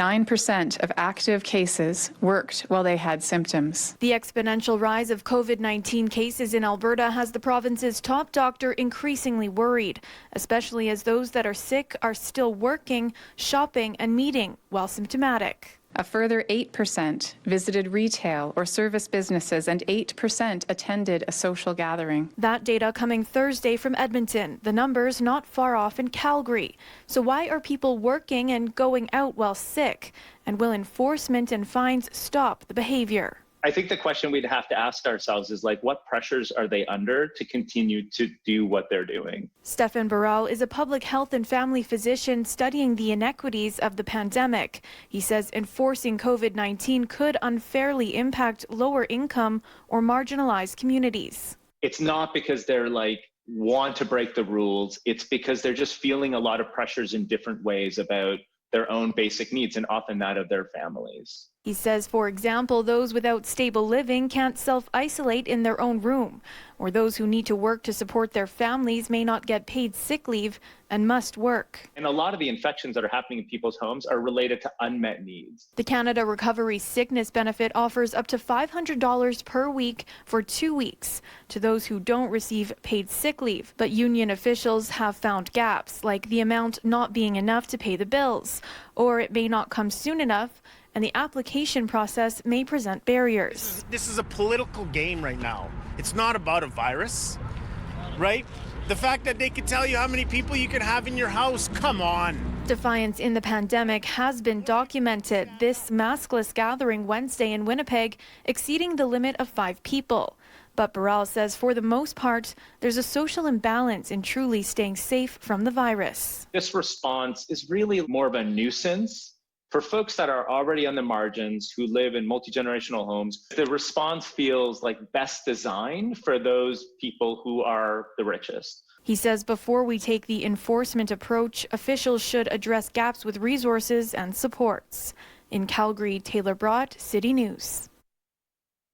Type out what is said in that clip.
9% of active cases worked while they had symptoms. The exponential rise of COVID-19 cases in Alberta has the province's top doctor increasingly worried, especially as those that are sick are still working, shopping, and meeting while symptomatic. A further 8% visited retail or service businesses, and 8% attended a social gathering. That data coming Thursday from Edmonton. The numbers not far off in Calgary. So why are people working and going out while sick? And will enforcement and fines stop the behavior? I think the question we'd have to ask ourselves is what pressures are they under to continue to do what they're doing? Stefan Barral is a public health and family physician studying the inequities of the pandemic. He says enforcing COVID-19 could unfairly impact lower income or marginalized communities. It's not because they're want to break the rules. It's because they're just feeling a lot of pressures in different ways about their own basic needs, and often that of their families. He says, for example, those without stable living can't self-isolate in their own room, or those who need to work to support their families may not get paid sick leave and must work. And a lot of the infections that are happening in people's homes are related to unmet needs. The Canada Recovery Sickness Benefit offers up to $500 per week for 2 weeks to those who don't receive paid sick leave. But union officials have found gaps, like the amount not being enough to pay the bills, or it may not come soon enough, and the application process may present barriers. This is a political game right now. It's not about a virus, right? The fact that they can tell you how many people you can have in your house, come on. Defiance in the pandemic has been documented. This maskless gathering Wednesday in Winnipeg exceeding the limit of 5 people. But Barral says for the most part, there's a social imbalance in truly staying safe from the virus. This response is really more of a nuisance for folks that are already on the margins, who live in multi-generational homes. The response feels best designed for those people who are the richest. He says before we take the enforcement approach, officials should address gaps with resources and supports. In Calgary, Taylor Brott, City News.